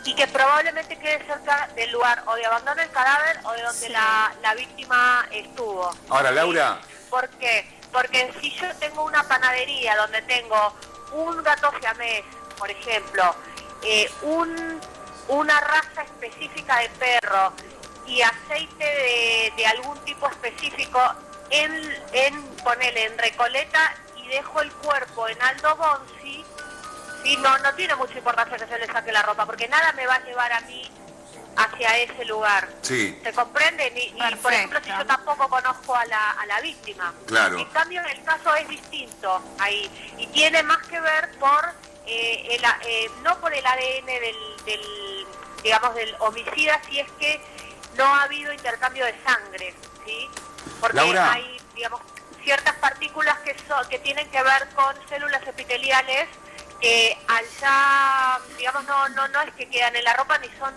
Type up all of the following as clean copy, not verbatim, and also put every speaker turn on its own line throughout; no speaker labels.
y que probablemente quede cerca del lugar o de abandono del cadáver o de donde la víctima estuvo.
Ahora, Laura...
¿Por qué? Porque si yo tengo una panadería donde tengo un gato siamés, por ejemplo, una raza específica de perro y aceite de algún tipo específico ponele en Recoleta y dejo el cuerpo en Aldo Bonzi, ¿sí? No tiene mucha importancia que se le saque la ropa, porque nada me va a llevar a mí hacia ese lugar.
Sí.
¿Se comprende? Y por ejemplo, si yo tampoco conozco a la víctima.
Claro.
En cambio, el caso es distinto ahí. Y tiene más que ver por, no por el ADN del homicida, si es que no ha habido intercambio de sangre, ¿sí? Porque
Laura,
hay, digamos, ciertas partículas que tienen que ver con células epiteliales que allá, digamos, no es que quedan en la ropa ni son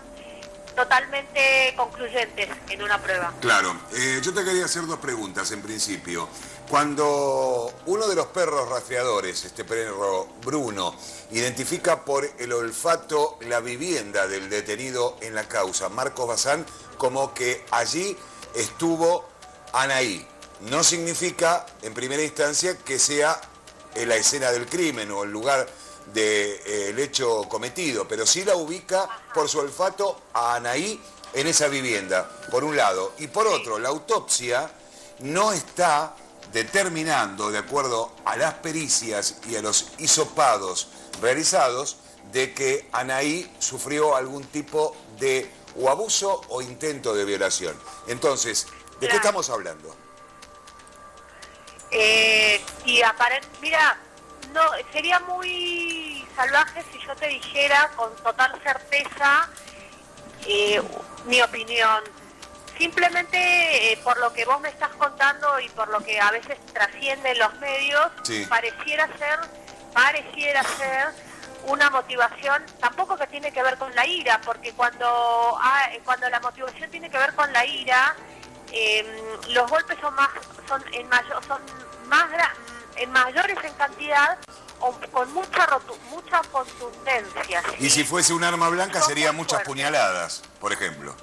totalmente concluyentes en una prueba.
Claro, yo te quería hacer dos preguntas en principio. Cuando uno de los perros rastreadores, este perro Bruno, identifica por el olfato la vivienda del detenido en la causa, Marcos Bazán, como que allí estuvo Anaí, no significa en primera instancia que sea la escena del crimen o el lugar del hecho cometido, pero sí la ubica por su olfato a Anaí en esa vivienda, por un lado. Y por otro, la autopsia no está determinando, de acuerdo a las pericias y a los hisopados realizados, de que Anaí sufrió algún tipo de o abuso o intento de violación. Entonces, ¿de qué estamos hablando?
Mira, no, sería muy salvaje si yo te dijera con total certeza mi opinión. Simplemente por lo que vos me estás contando y por lo que a veces trasciende en los medios,
sí,
pareciera ser una motivación, tampoco que tiene que ver con la ira, porque cuando la motivación tiene que ver con la ira, los golpes en mayores en cantidad o con mucha contundencia, ¿sí?
Y si fuese un arma blanca serían muchas puñaladas, por ejemplo.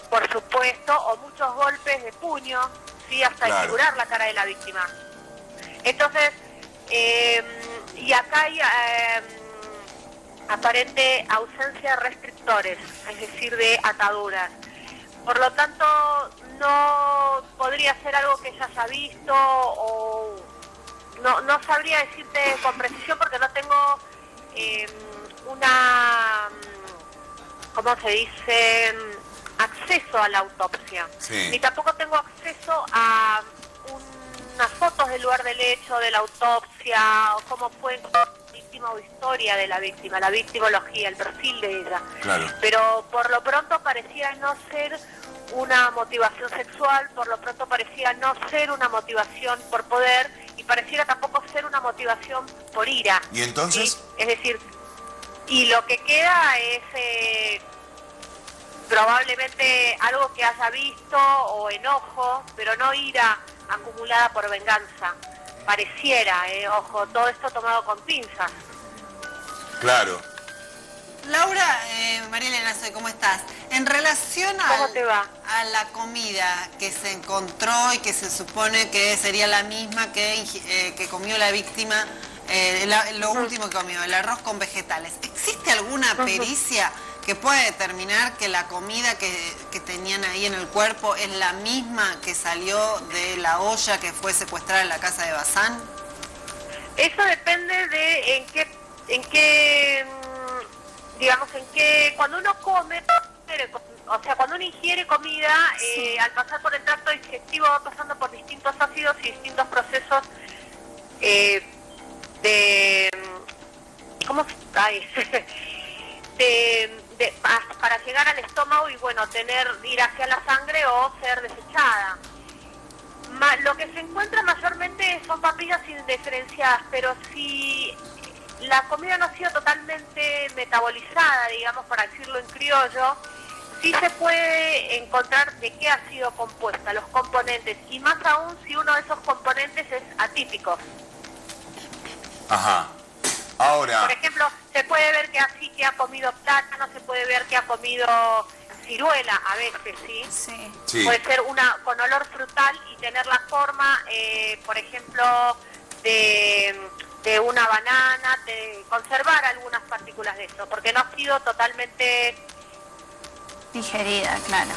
Por supuesto, o muchos golpes de puño, sí, hasta desfigurar la cara de la víctima. Entonces, y acá hay aparente ausencia de restrictores, es decir, de ataduras. Por lo tanto, no podría ser algo que ya haya visto o no sabría decirte con precisión porque no tengo ¿cómo se dice? Acceso a la autopsia.
Sí.
Ni tampoco tengo acceso a unas fotos del lugar del hecho, de la autopsia, o cómo fue la víctima o historia de la victimología, el perfil de ella.
Claro.
Pero por lo pronto parecía no ser una motivación sexual, por lo pronto parecía no ser una motivación por poder y pareciera tampoco ser una motivación por ira.
¿Y entonces?
¿Sí? Es decir, y lo que queda es probablemente algo que haya visto o enojo, pero no ira acumulada por venganza. Pareciera, ojo, todo esto tomado con pinzas.
Claro.
Laura, María Elena, ¿cómo estás? En relación a la comida que se encontró y que se supone que sería la misma que comió la víctima, lo último que comió, el arroz con vegetales, ¿existe alguna pericia que pueda determinar que la comida que tenían ahí en el cuerpo es la misma que salió de la olla que fue secuestrada en la casa de Bazán?
Eso depende de cuando uno come, o sea, cuando uno ingiere comida, al pasar por el tracto digestivo va pasando por distintos ácidos y distintos procesos para llegar al estómago y bueno, ir hacia la sangre o ser desechada. Lo que se encuentra mayormente son papillas indiferenciadas, pero si la comida no ha sido totalmente metabolizada, digamos, para decirlo en criollo, sí se puede encontrar de qué ha sido compuesta, los componentes, y más aún si uno de esos componentes es atípico.
Ajá. Ahora.
Por ejemplo, se puede ver que ha comido plátano, se puede ver que ha comido ciruela a veces, ¿sí?
Sí.
Puede ser una con olor frutal y tener la forma, por ejemplo, de una banana, de conservar algunas partículas de eso, porque no ha sido totalmente
digerida, claro.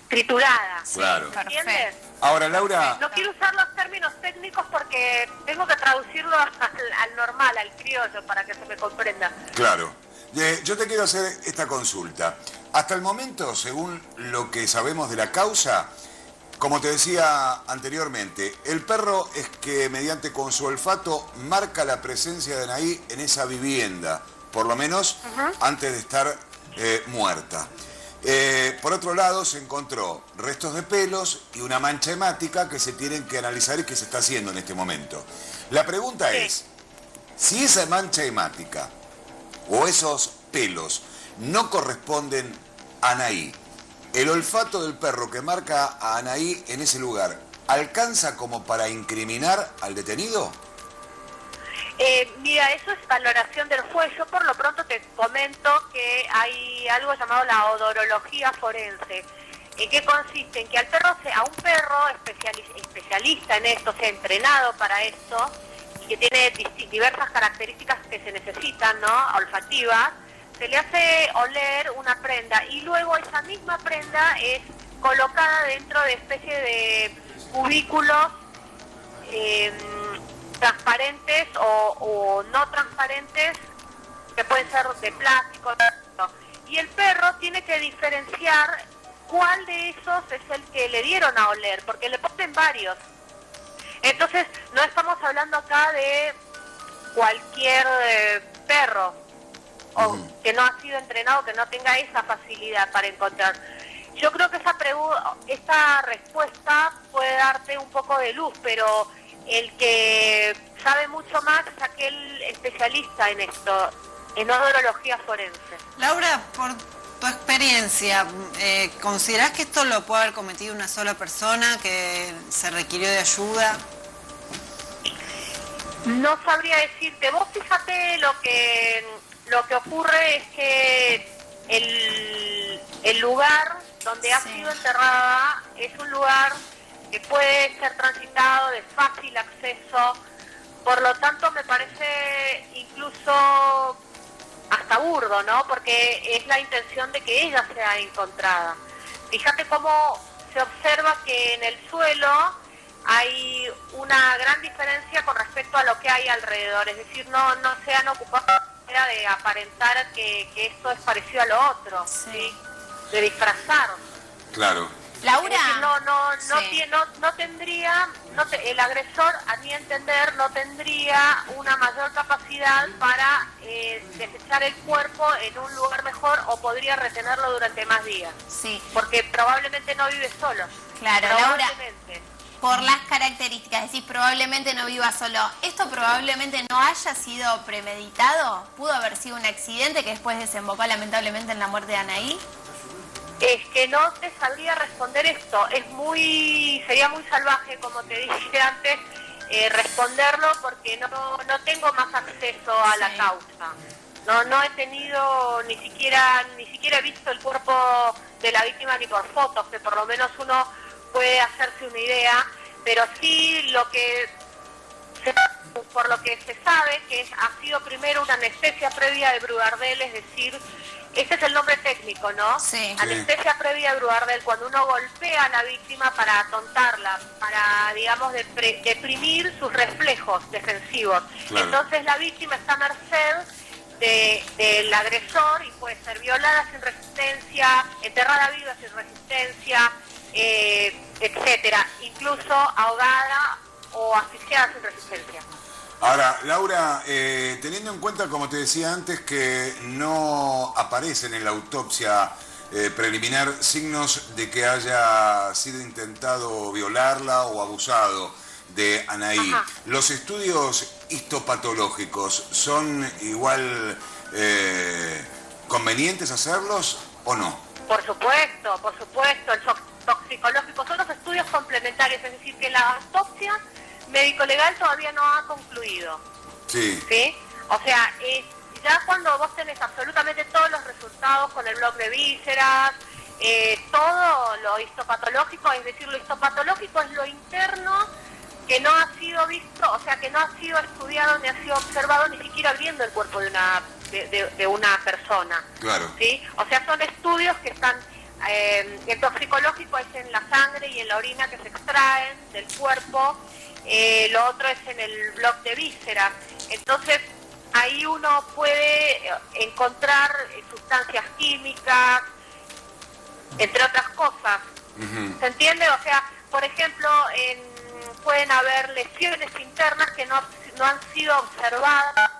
Triturada.
Claro.
¿Entiendes?
Ahora, Laura...
No quiero usar los términos técnicos porque tengo que traducirlo al normal, al criollo, para que se me comprenda.
Claro. Yo te quiero hacer esta consulta. Hasta el momento, según lo que sabemos de la causa, como te decía anteriormente, el perro es que mediante con su olfato marca la presencia de Anaí en esa vivienda, por lo menos antes de estar muerta. Por otro lado, se encontró restos de pelos y una mancha hemática que se tienen que analizar y que se está haciendo en este momento. La pregunta es, si esa mancha hemática o esos pelos no corresponden a Anaí, ¿el olfato del perro que marca a Anaí en ese lugar alcanza como para incriminar al detenido?
Mira, eso es valoración del juez. Yo por lo pronto te comento que hay algo llamado la odorología forense. ¿En qué consiste? En que a un perro especialista en esto, sea entrenado para esto, y que tiene diversas características que se necesitan, ¿no? Olfativas, se le hace oler una prenda y luego esa misma prenda es colocada dentro de especie de cubículos transparentes o no transparentes, que pueden ser de plástico, y el perro tiene que diferenciar cuál de esos es el que le dieron a oler, porque le ponen varios. Entonces, no estamos hablando acá de cualquier perro o que no ha sido entrenado, que no tenga esa facilidad para encontrar. Yo creo que esta respuesta puede darte un poco de luz, pero el que sabe mucho más es aquel especialista en esto, en odorología forense.
Laura, por tu experiencia, ¿considerás que esto lo puede haber cometido una sola persona, que se requirió de ayuda?
No sabría decirte. Vos fíjate, lo que ocurre es que el lugar donde ha sido enterrada es un lugar que puede ser transitado, de fácil acceso, por lo tanto me parece incluso hasta burdo, ¿no? Porque es la intención de que ella sea encontrada. Fíjate cómo se observa que en el suelo hay una gran diferencia con respecto a lo que hay alrededor, es decir, no se han ocupado de aparentar que esto es parecido a lo otro, ¿sí? De disfrazar.
Claro.
Laura.
No tendría, el agresor, a mi entender, no tendría una mayor capacidad para desechar el cuerpo en un lugar mejor, o podría retenerlo durante más días.
Sí.
Porque probablemente no vive solo.
Claro, Laura. Por las características, decís probablemente no viva solo. ¿Esto probablemente no haya sido premeditado? ¿Pudo haber sido un accidente que después desembocó lamentablemente en la muerte de Anaí?
Es que no te sabría responder esto. Sería muy salvaje, como te dije antes, responderlo, porque no tengo más acceso a la causa. No he tenido ni siquiera he visto el cuerpo de la víctima ni por fotos, que por lo menos uno puede hacerse una idea, pero sí por lo que se sabe que ha sido primero una anestesia previa de Brugardel, es decir, ese es el nombre técnico, ¿no?
Sí.
Anestesia previa de Brugardel, cuando uno golpea a la víctima para atontarla, para, digamos, deprimir sus reflejos defensivos. Claro. Entonces la víctima está a merced del agresor y puede ser violada sin resistencia, enterrada viva sin resistencia, etcétera, incluso ahogada o asfixiada sin resistencia.
Ahora, Laura, teniendo en cuenta, como te decía antes, que no aparecen en la autopsia preliminar signos de que haya sido intentado violarla o abusado de Anaí, ¿los estudios histopatológicos son igual convenientes hacerlos o no?
Por supuesto, el toxicológico son los estudios complementarios, es decir, que la autopsia médico-legal todavía no ha concluido.
Sí.
¿Sí? O sea, ya cuando vos tenés absolutamente todos los resultados con el blog de vísceras, todo lo histopatológico, es decir, lo histopatológico es lo interno que no ha sido visto, o sea, que no ha sido estudiado ni ha sido observado ni siquiera viendo el cuerpo de una persona.
Claro.
¿Sí? O sea, son estudios que están, el toxicológico es en la sangre y en la orina que se extraen del cuerpo, lo otro es en el blog de vísceras. Entonces, ahí uno puede encontrar sustancias químicas, entre otras cosas. ¿Se entiende? O sea, por ejemplo, pueden haber lesiones internas que no han sido observadas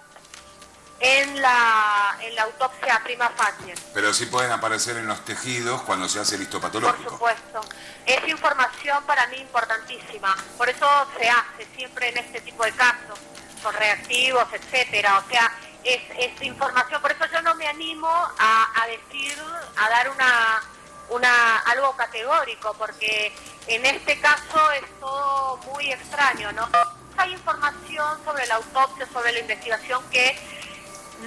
en la autopsia prima facie.
Pero sí pueden aparecer en los tejidos cuando se hace el histopatológico.
Por supuesto. Es información para mí importantísima. Por eso se hace siempre en este tipo de casos, con reactivos, etcétera. O sea, es información. Por eso yo no me animo a decir, a dar algo categórico, porque en este caso es todo muy extraño, ¿no? Hay información sobre la autopsia, sobre la investigación que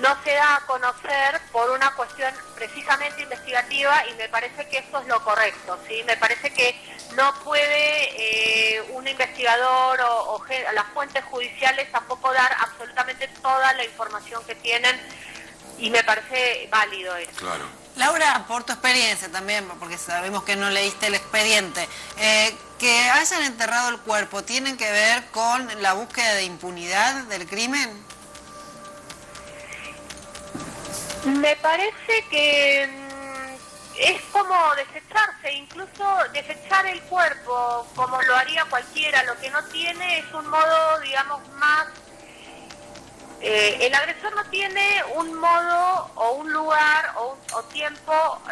no se da a conocer por una cuestión precisamente investigativa, y me parece que esto es lo correcto, ¿sí? Me parece que no puede un investigador o las fuentes judiciales tampoco dar absolutamente toda la información que tienen, y me parece válido eso.
Claro.
Laura, por tu experiencia también, porque sabemos que no leíste el expediente, que hayan enterrado el cuerpo, ¿tienen que ver con la búsqueda de impunidad del crimen?
Me parece que es como desecharse, incluso desechar el cuerpo, como lo haría cualquiera. Lo que no tiene es un modo, digamos, más... el agresor no tiene un modo o un lugar o tiempo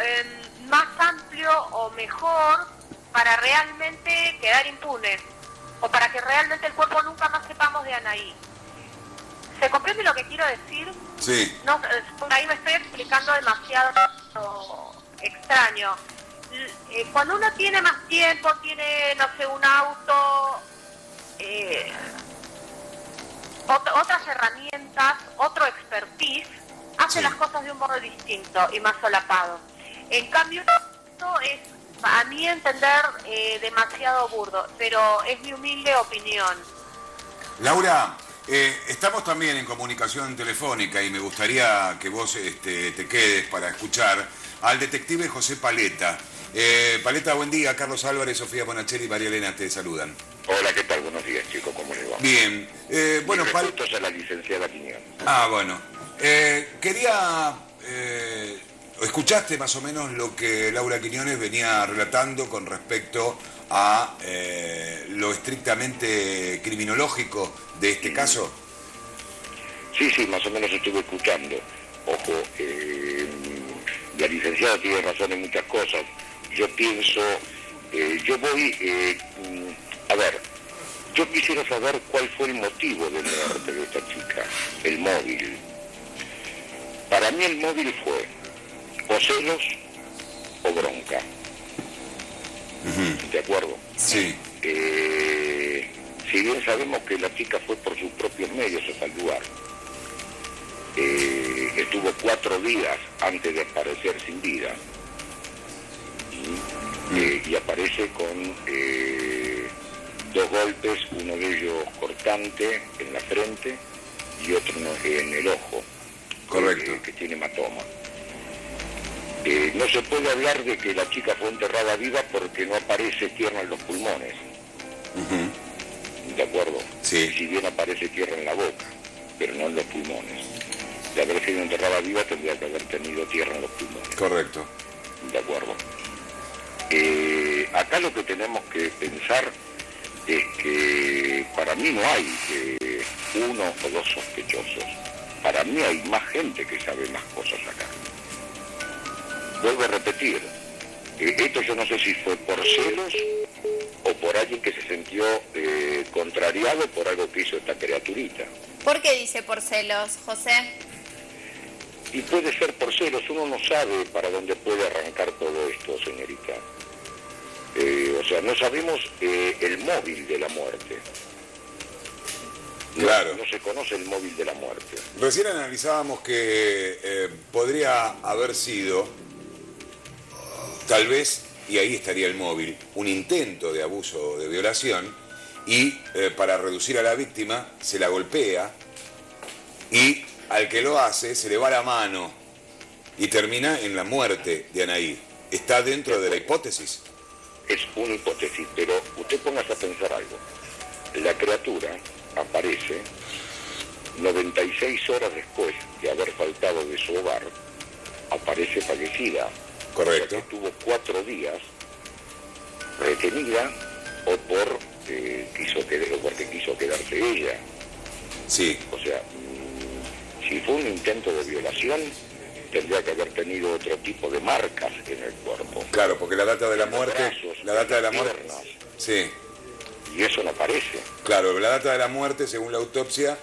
más amplio o mejor para realmente quedar impune, o para que realmente el cuerpo nunca más sepamos de Anaí. ¿Se comprende lo que quiero decir?
Sí.
No, por ahí me estoy explicando demasiado extraño. Cuando uno tiene más tiempo, tiene, no sé, un auto, otras herramientas, otro expertise, hace las cosas de un modo distinto y más solapado. En cambio, esto es, a mi entender, demasiado burdo, pero es mi humilde opinión.
Laura, estamos también en comunicación telefónica y me gustaría que vos te quedes para escuchar al detective José Paleta. Paleta, buen día. Carlos Álvarez, Sofía Bonacheri y María Elena te saludan.
Hola, ¿qué tal? Buenos días, chicos. ¿Cómo les va?
Bien. Bueno,
Paleta a la licenciada Quiñones.
Ah, bueno. Quería... ¿Escuchaste más o menos lo que Laura Quiñones venía relatando con respecto a lo estrictamente criminológico de este caso?
Sí, más o menos estuve escuchando. Ojo, la licenciada tiene razón en muchas cosas. Yo pienso, a ver, yo quisiera saber cuál fue el motivo de muerte de esta chica, el móvil. Para mí el móvil fue o celos o bronca. ¿De acuerdo?
Sí.
Si bien sabemos que la chica fue por sus propios medios hasta el lugar, estuvo 4 días antes de aparecer sin vida, y aparece con 2 golpes, uno de ellos cortante en la frente y otro en el ojo.
Correcto.
Que tiene hematoma. No se puede hablar de que la chica fue enterrada viva porque no aparece tierra en los pulmones. ¿De acuerdo?
Sí.
Si bien aparece tierra en la boca, pero no en los pulmones. De haber sido enterrada viva tendría que haber tenido tierra en los pulmones.
Correcto.
¿De acuerdo? Acá lo que tenemos que pensar es que para mí no hay 1 o 2 sospechosos. Para mí hay más gente que sabe más cosas acá. Vuelvo a repetir, esto yo no sé si fue por celos o por alguien que se sintió contrariado por algo que hizo esta criaturita.
¿Por qué dice por celos, José?
Y puede ser por celos, uno no sabe para dónde puede arrancar todo esto, señorita. O sea, no sabemos el móvil de la muerte.
Claro.
No se conoce el móvil de la muerte.
Recién analizábamos que podría haber sido, tal vez, y ahí estaría el móvil, un intento de abuso o de violación, y para reducir a la víctima se la golpea y al que lo hace se le va la mano y termina en la muerte de Anaí. ¿Está dentro de la hipótesis?
Es una hipótesis, pero usted póngase a pensar algo. La criatura aparece 96 horas después de haber faltado de su hogar, aparece fallecida.
Correcto.
O sea que tuvo 4 días retenida o porque quiso quedarse ella.
Sí.
O sea, si fue un intento de violación, tendría que haber tenido otro tipo de marcas en el cuerpo.
Claro, porque la data de la muerte...
Brazos,
la data de la muerte...
piernas,
Sí.
y eso no aparece.
Claro, la data de la muerte, según la autopsia,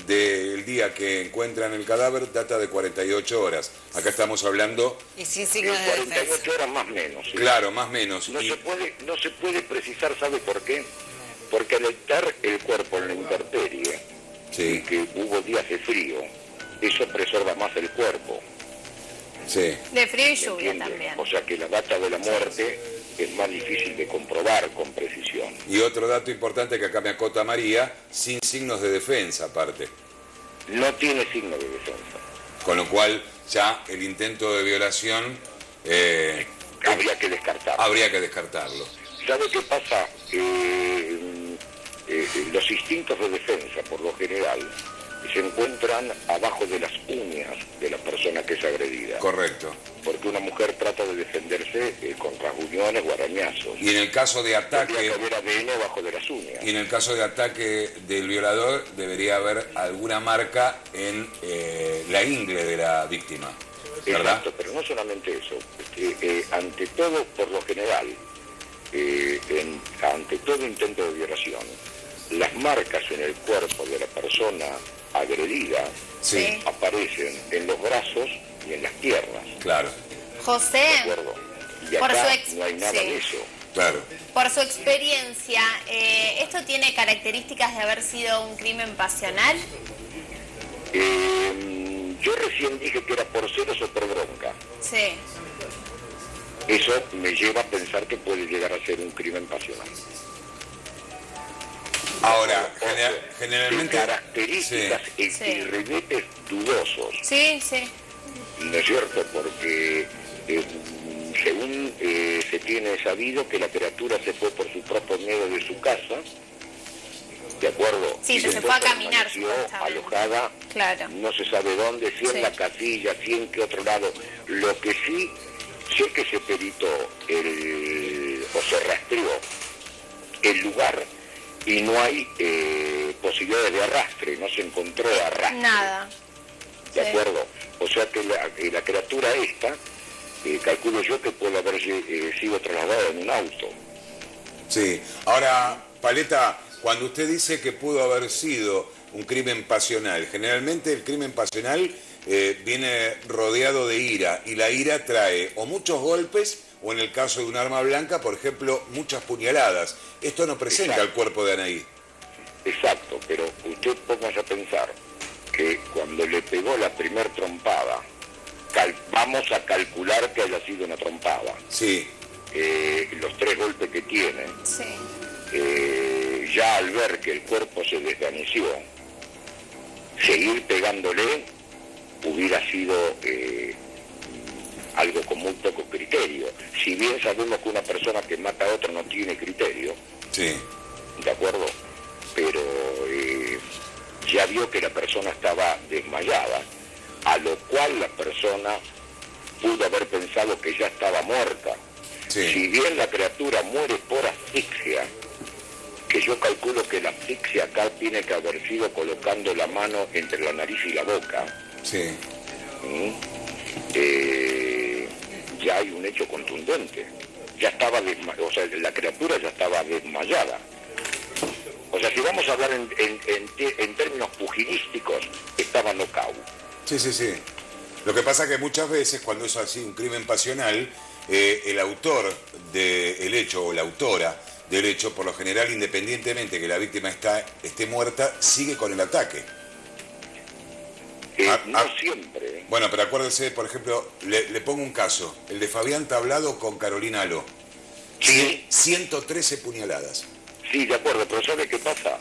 del día que encuentran el cadáver, data de 48 horas. Acá estamos hablando...
Y sin signos de
48
defensa.
horas más menos. ¿sí?
Claro, más o menos.
No se puede precisar, ¿sabe por qué? Porque al estar el cuerpo en la intemperie,
Sí.
y que hubo días de frío, eso preserva más el cuerpo.
Sí.
De frío y
¿me
lluvia
entiende?
también.
O sea que la data de la muerte es más difícil de comprobar con precisión.
Y otro dato importante que acá me acota María, sin signos de defensa aparte.
No tiene signo de defensa.
Con lo cual ya el intento de violación
Habría que descartarlo.
habría que descartarlo.
¿Sabe qué pasa? Los instintos de defensa, por lo general, se encuentran abajo de las uñas de la persona que es agredida.
Correcto.
Porque una mujer trata de defenderse con rasguñones o arañazos.
Y en el caso de ataque...
Tendría que haber ADN abajo de las uñas.
Y en el caso de ataque del violador debería haber alguna marca en la ingle de la víctima, ¿verdad?
Exacto, pero no solamente eso. Ante todo, por lo general, ante todo intento de violación, las marcas en el cuerpo de la persona agredida
Sí.
aparecen en los brazos y en las piernas.
Claro,
José,
¿De acuerdo? Y
Por
acá
su
no hay nada de eso.
claro.
por su experiencia, ¿esto tiene características de haber sido un crimen pasional?
Yo recién dije que era por celos o por bronca.
Sí.
Eso me lleva a pensar que puede llegar a ser un crimen pasional.
Ahora,
De
generalmente...
características y ribetes dudosos,
Sí, sí.
¿no es cierto? Porque según se tiene sabido que la criatura se fue por su propio miedo de su casa, ¿de acuerdo?
Sí,
Y
se
después
fue a caminar,
permaneció
supuestamente.
alojada,
Claro.
no se sabe dónde, si
Sí.
en la casilla, si en qué otro lado. Lo que sí, sé que se peritó o se rastreó el lugar y no hay posibilidades de arrastre, no se encontró arrastre.
Nada.
¿De
Sí.
acuerdo? O sea que la criatura esta, calculo yo que puede haber sido trasladada en un auto.
Sí. Ahora, Paleta, cuando usted dice que pudo haber sido un crimen pasional, generalmente el crimen pasional viene rodeado de ira, y la ira trae o muchos golpes, o en el caso de un arma blanca, por ejemplo, muchas puñaladas. Esto no presenta
Exacto.
el cuerpo de Anaí.
Exacto, pero usted póngase a pensar que cuando le pegó la primer trompada, vamos a calcular que haya sido una trompada.
Sí,
Los 3 golpes que tiene,
Sí.
ya al ver que el cuerpo se desvaneció, seguir pegándole hubiera sido algo con muy poco criterio. Si bien sabemos que una persona que mata a otra no tiene criterio,
sí.
¿de acuerdo? Pero ya vio que la persona estaba desmayada, a lo cual la persona pudo haber pensado que ya estaba muerta.
Sí.
Si bien la criatura muere por asfixia, que yo calculo que la asfixia acá tiene que haber sido colocando la mano entre la nariz y la boca,
Sí.
ya hay un hecho contundente. Ya estaba o sea, la criatura ya estaba desmayada. O sea, si vamos a hablar en términos pugilísticos, estaba nocaut.
Sí, sí, sí. Lo que pasa que muchas veces cuando es así un crimen pasional, el autor del hecho o la autora del hecho, por lo general, independientemente que la víctima esté muerta, sigue con el ataque.
No siempre.
Bueno, pero acuérdese, por ejemplo, le pongo un caso, el de Fabián Tablado con Carolina Aló.
Sí.
113 puñaladas.
Sí, de acuerdo, pero ¿sabe qué pasa?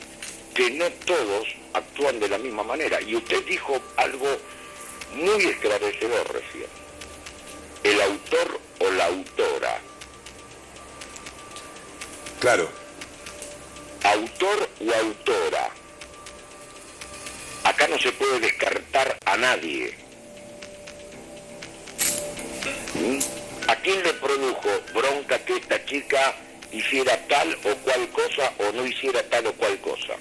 Que no todos actúan de la misma manera. Y usted dijo algo muy esclarecedor recién. El autor o la autora.
Claro.
Autor o autora. Acá no se puede descartar a nadie. ¿A quién le produjo bronca que esta chica hiciera tal o cual cosa o no hiciera tal o cual cosa?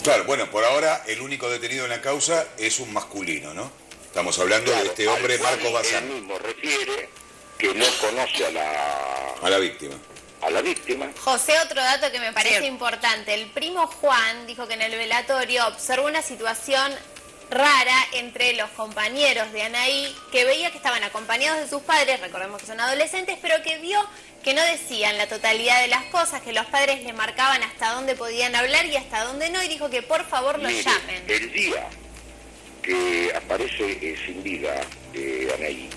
Claro, bueno, por ahora el único detenido en la causa es un masculino, ¿no? Estamos hablando de este hombre, Marcos Bazán.
Él mismo refiere que no conoce a la
víctima.
A la víctima.
José, otro dato que me parece importante. El primo Juan dijo que en el velatorio observó una situación rara entre los compañeros de Anaí, que veía que estaban acompañados de sus padres, recordemos que son adolescentes, pero que vio que no decían la totalidad de las cosas, que los padres le marcaban hasta dónde podían hablar y hasta dónde no, y dijo que por favor los llamen.
El día que aparece sin vida Anaí,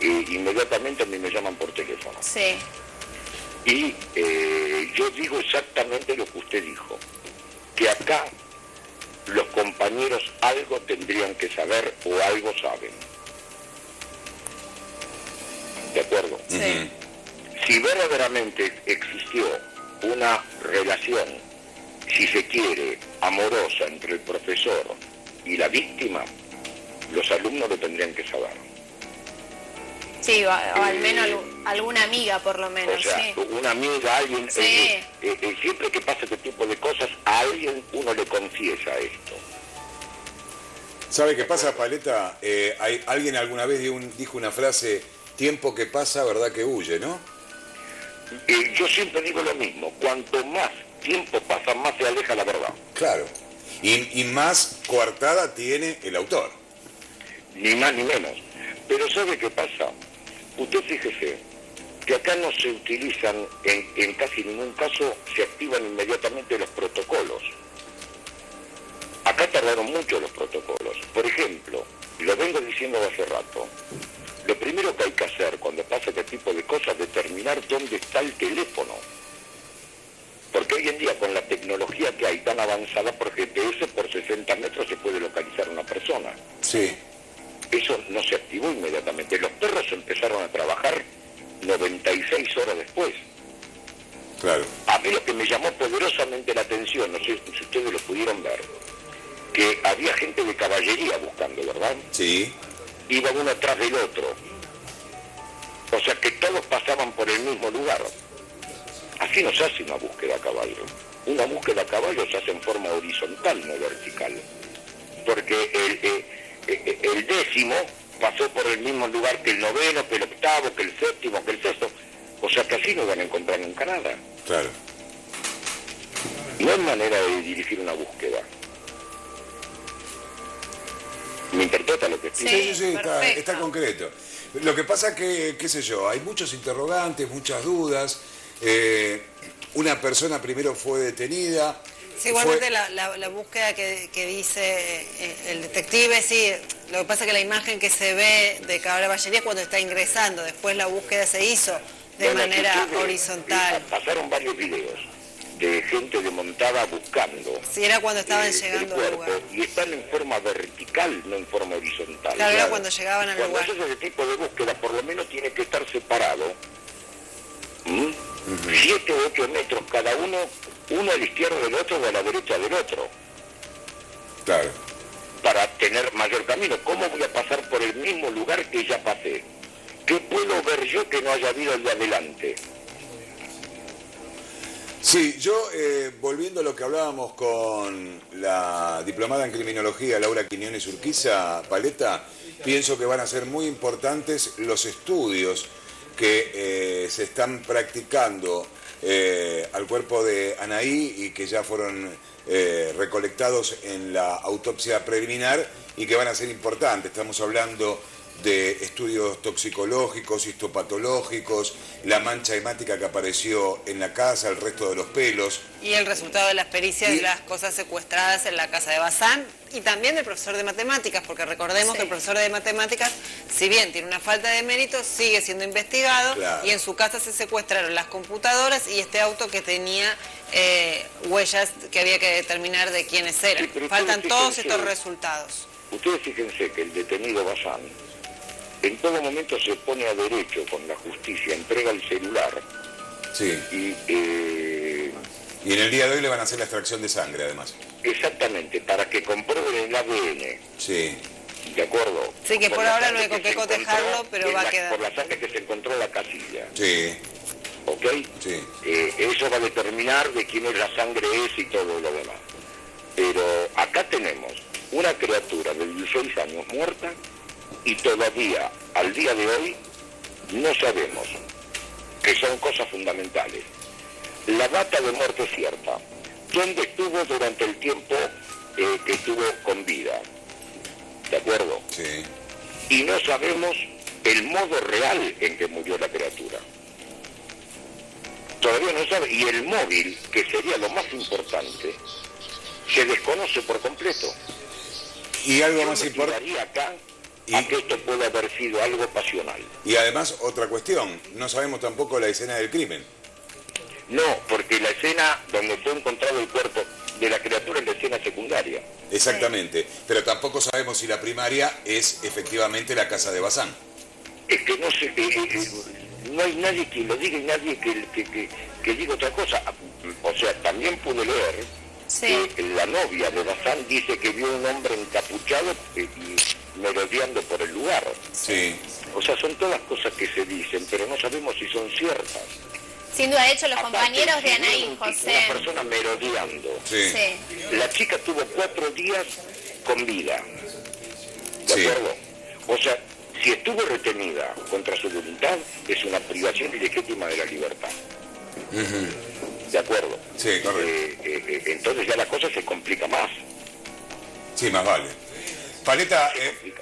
inmediatamente a mí me llaman por teléfono.
Sí.
Y yo digo exactamente lo que usted dijo, que acá los compañeros algo tendrían que saber o algo saben. ¿De acuerdo?
Sí.
Si verdaderamente existió una relación, si se quiere, amorosa entre el profesor y la víctima, los alumnos lo tendrían que saber.
Sí, o al menos alguna amiga por lo menos.
O sea,
sí.
Una amiga, alguien,
sí.
Siempre que pasa este tipo de cosas, a alguien uno le confiesa esto.
¿Sabe qué pasa, Paleta? Alguien alguna vez dijo una frase, tiempo que pasa, verdad que huye, ¿no?
Yo siempre digo lo mismo, cuanto más tiempo pasa, más se aleja la verdad.
Claro, y más coartada tiene el autor.
Ni más ni menos. Pero ¿sabe qué pasa? Usted fíjese que acá no se utilizan, en casi ningún caso, se activan inmediatamente los protocolos. Acá tardaron mucho los protocolos. Por ejemplo, y lo vengo diciendo hace rato, lo primero que hay que hacer cuando pasa este tipo de cosas es determinar dónde está el teléfono. Porque hoy en día con la tecnología que hay tan avanzada por GPS, por 60 metros se puede localizar una persona.
Sí.
Eso no se activó inmediatamente. Los perros empezaron a trabajar 96 horas después.
Claro.
A mí lo que me llamó poderosamente la atención, no sé si ustedes lo pudieron ver, que había gente de caballería buscando, ¿verdad?
Sí.
Iban uno atrás del otro. O sea que todos pasaban por el mismo lugar. Así no se hace una búsqueda a caballo. Una búsqueda a caballo se hace en forma horizontal, no vertical. Porque el décimo pasó por el mismo lugar que el noveno, que el octavo, que el séptimo, que el sexto. O sea que así no van a encontrar nunca nada.
Claro.
No hay manera de dirigir una búsqueda. ¿Me interpreta lo que estoy diciendo?
Sí, está concreto. Lo que pasa que, qué sé yo, hay muchos interrogantes, muchas dudas. Una persona primero fue detenida.
Sí, igualmente la búsqueda que dice el detective, sí, lo que pasa es que la imagen que se ve de caballería cuando está ingresando, después la búsqueda se hizo de manera horizontal.
Pasaron varios videos de gente desmontada buscando.
Sí, era cuando estaban llegando al lugar.
Y están en forma vertical, no en forma horizontal.
Claro, era cuando llegaban al lugar.
Cuando haces ese tipo de búsqueda, por lo menos tiene que estar separado. 7 o 8 metros cada uno a la izquierda del otro o a la derecha del otro.
Claro.
Para tener mayor camino. ¿Cómo voy a pasar por el mismo lugar que ya pasé? ¿Qué puedo ver yo que no haya habido el de adelante?
Sí, yo, volviendo a lo que hablábamos con la diplomada en criminología, Laura Quiñones Urquiza, Paleta, pienso que van a ser muy importantes los estudios que se están practicando al cuerpo de Anaí y que ya fueron recolectados en la autopsia preliminar y que van a ser importantes. Estamos hablando de estudios toxicológicos, histopatológicos, la mancha hemática que apareció en la casa, el resto de los pelos.
Y el resultado de las pericias de las cosas secuestradas en la casa de Bazán y también del profesor de matemáticas, porque recordemos que el profesor de matemáticas, si bien tiene una falta de mérito, sigue siendo investigado, claro. Y en su casa se secuestraron las computadoras y este auto que tenía huellas que había que determinar de quiénes eran. Sí, faltan todos estos resultados.
Ustedes fíjense que el detenido Bazán en todo momento se pone a derecho con la justicia, entrega el celular.
Sí. Y en el día de hoy le van a hacer la extracción de sangre, además.
Exactamente, para que comprueben el ADN.
Sí.
¿De acuerdo?
Sí, que por ahora no hay con qué cotejarlo, pero va a quedar.
Por la sangre que se encontró en la casilla.
Sí.
¿Ok?
Sí.
Eso va a determinar de quién es la sangre y todo lo demás. Pero acá tenemos una criatura de 16 años muerta y todavía, al día de hoy, no sabemos, que son cosas fundamentales. La data de muerte es cierta. ¿Dónde estuvo durante el tiempo que estuvo con vida? ¿De acuerdo?
Sí.
Y no sabemos el modo real en que murió la criatura. Todavía no sabe. Y el móvil, que sería lo más importante, se desconoce por completo.
Y algo más importante
acá a que esto pueda haber sido algo pasional.
Y además, otra cuestión, no sabemos tampoco la escena del crimen.
No, porque la escena donde fue encontrado el cuerpo de la criatura es la escena secundaria.
Exactamente, pero tampoco sabemos si la primaria es efectivamente la casa de Bazán.
Es que no sé, no hay nadie que lo diga y nadie que diga otra cosa. O sea, también pude leer que la novia de Bazán dice que vio un hombre encapuchado y merodeando por el lugar.
Sí.
O sea, son todas cosas que se dicen, pero no sabemos si son ciertas.
Sin duda, de hecho, los compañeros de Anaí, José.
Una persona merodeando.
Sí.
La chica tuvo 4 días con vida. ¿De acuerdo? O sea, si estuvo retenida contra su voluntad, es una privación ilegítima de la libertad. ¿De acuerdo?
Sí, correcto.
Entonces ya la cosa se complica más.
Sí, más vale. Paleta,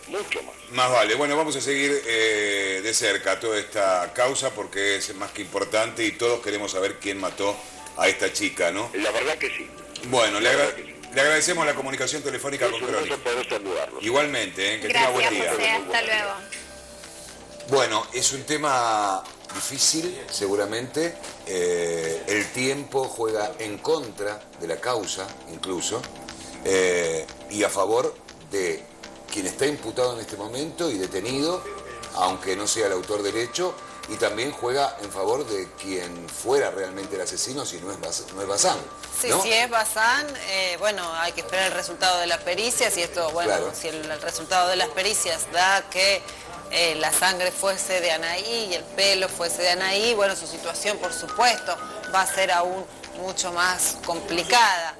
mucho más.
Más vale. Bueno, vamos a seguir de cerca toda esta causa porque es más que importante y todos queremos saber quién mató a esta chica, ¿no?
La verdad que sí.
Bueno, le agradecemos la comunicación telefónica con Crónica. Igualmente, que tenga buen día.
José, hasta luego.
Bueno, es un tema difícil, seguramente. El tiempo juega en contra de la causa, incluso, y a favor de quien está imputado en este momento y detenido, aunque no sea el autor del hecho, y también juega en favor de quien fuera realmente el asesino, si no es Bazán.
Sí,
¿no?
Si es Bazán, bueno, hay que esperar el resultado de las pericias y esto, bueno, claro. Si el resultado de las pericias da que la sangre fuese de Anaí y el pelo fuese de Anaí, bueno, su situación, por supuesto, va a ser aún mucho más complicada.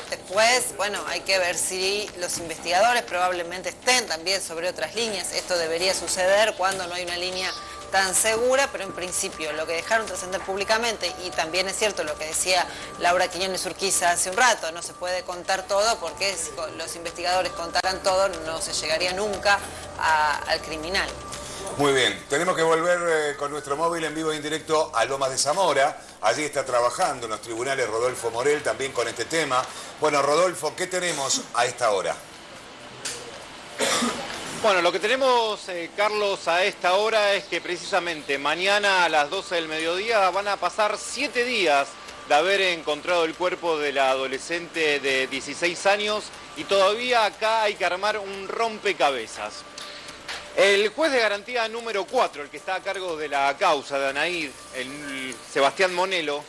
Después, bueno, hay que ver si los investigadores probablemente estén también sobre otras líneas. Esto debería suceder cuando no hay una línea tan segura, pero en principio lo que dejaron trascender públicamente, y también es cierto lo que decía Laura Quiñones Urquiza hace un rato, no se puede contar todo porque si los investigadores contaran todo no se llegaría nunca al criminal.
Muy bien, tenemos que volver con nuestro móvil en vivo e indirecto a Lomas de Zamora. Allí está trabajando en los tribunales Rodolfo Morel también con este tema. Bueno, Rodolfo, ¿qué tenemos a esta hora?
Bueno, lo que tenemos, Carlos, a esta hora es que precisamente mañana a las 12 del mediodía van a pasar 7 días de haber encontrado el cuerpo de la adolescente de 16 años y todavía acá hay que armar un rompecabezas. El juez de garantía número 4, el que está a cargo de la causa de Anaí, el Sebastián Monelo,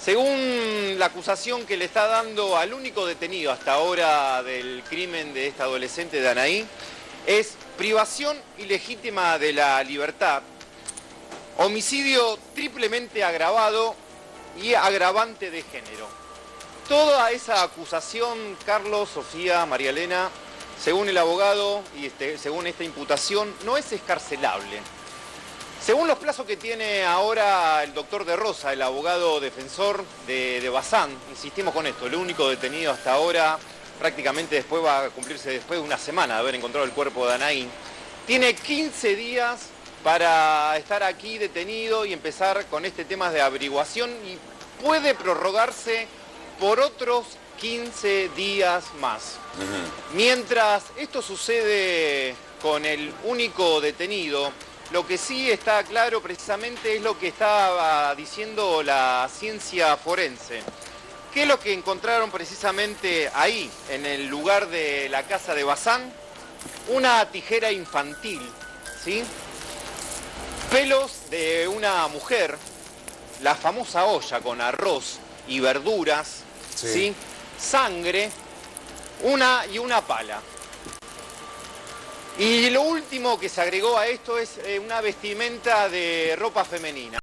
según la acusación que le está dando al único detenido hasta ahora del crimen de esta adolescente de Anaí, es privación ilegítima de la libertad, homicidio triplemente agravado y agravante de género. Toda esa acusación, Carlos, Sofía, María Elena, según el abogado y según esta imputación, no es escarcelable. Según los plazos que tiene ahora el doctor de Rosa, el abogado defensor de Bazán, insistimos con esto, el único detenido hasta ahora, prácticamente después va a cumplirse después de una semana de haber encontrado el cuerpo de Anaí, Tiene 15 días para estar aquí detenido y empezar con este tema de averiguación y puede prorrogarse por otros 15 días más. Mientras esto sucede con el único detenido, lo que sí está claro precisamente es lo que estaba diciendo la ciencia forense. ¿Qué es lo que encontraron precisamente ahí, en el lugar de la casa de Bazán? Una tijera infantil, ¿sí? Pelos de una mujer, la famosa olla con arroz y verduras, ¿sí? Sangre, una pala. Y lo último que se agregó a esto es una vestimenta de ropa femenina.